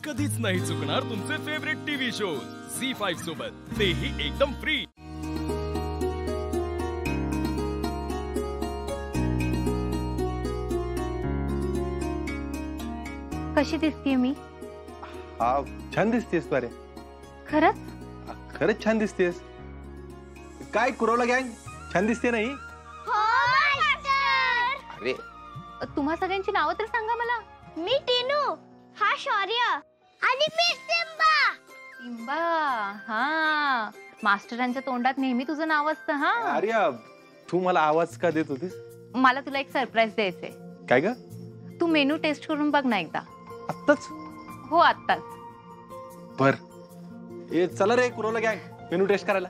कधीच नाही चुकणार तुमचे फेवरेट टीव्ही शोज झी5 सोबत, तेही एकदम फ्री। कशी दिसतीये मी? हा, छान दिसतेस तू। खरंच? खरंच छान दिसतेस। काय कुरवला गँग, छान दिसते नाही? हो मास्टर। अरे तुम्हा सगळ्यांची नावं तर सांगा मला। मी टीनू, हा शौर्य आणि मी सिम्बा। सिम्बा, हा मास्टरांच्या तोंडात नेहमी तुझं नाव असतं। हा आर्या, तू मला आवाज का देत होतीस? मला तुला एक सरप्राईज द्यायचंय। काय ग? तू मेनू टेस्ट करून बघ ना एकदा। आत्ताच? हो आत्ताच। बर, ए चला रे कुरवला गँग, मेनू टेस्ट करायला।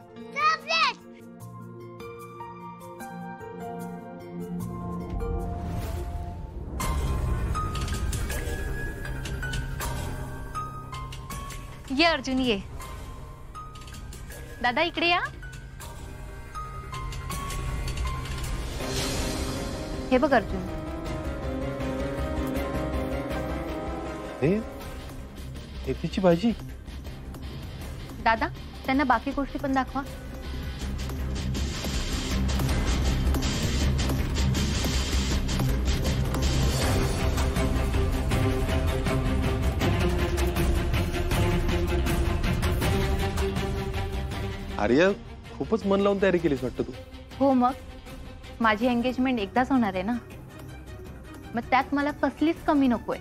ये अर्जुन ये। दादा इकडे या। हे बघ अर्जुन, मेथीची भाजी। दादा त्यांना बाकी गोष्टी पण दाखवा। आर्या, खूपच मन लावून तयारी केलीस वाटतं तू। हो मग, माझी एंगेजमेंट एकदाच होणार आहे ना, मग त्यात मला कसलीच कमी नकोय।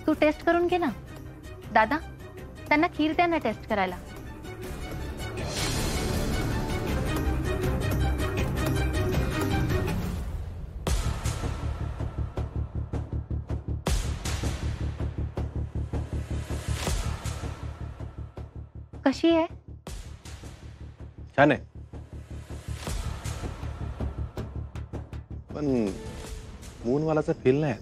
तू टेस्ट करून घे ना। दादा त्यांना खीर द्या ना टेस्ट करायला। कशी आहे? छान आहे, पण मूनवालाचा फील नाही।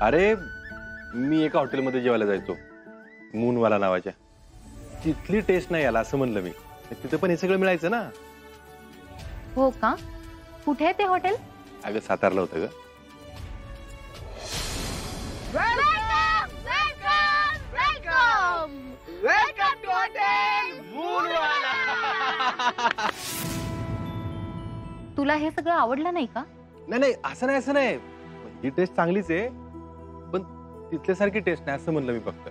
अरे मी एका हॉटेलमध्ये जेवायला जायचो, मूनवाला नावाच्या। तिथली टेस्ट नाही आला असं म्हणलं मी। तिथं पण हे सगळं मिळायचं ना। हो का? कुठे आहे ते हॉटेल? अगं सातारला होतं ग। तुला हे सगळं आवडलं नाही का? नाही नाही, असं नाही, असं नाही। ही टेस्ट चांगलीच आहे, पण तिथल्यासारखी टेस्ट नाही असं म्हणलं मी फक्त।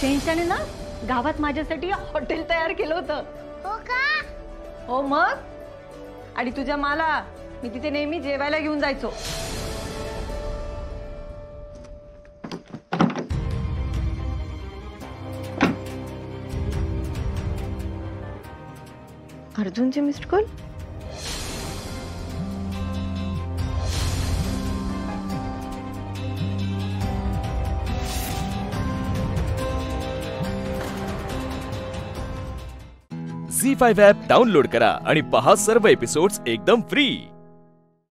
शेंशाने ना गावात माझ्यासाठी हॉटेल तयार केलं होतं। हो का? हो मग, आणि तुझ्या माला मी तिथे नेहमी जेवायला घेऊन जायचो। अर्जुनचे मिस्ड कॉल। झी5 ॲप डाउनलोड करा आणि पहा सर्व एपिसोड्स एकदम फ्री।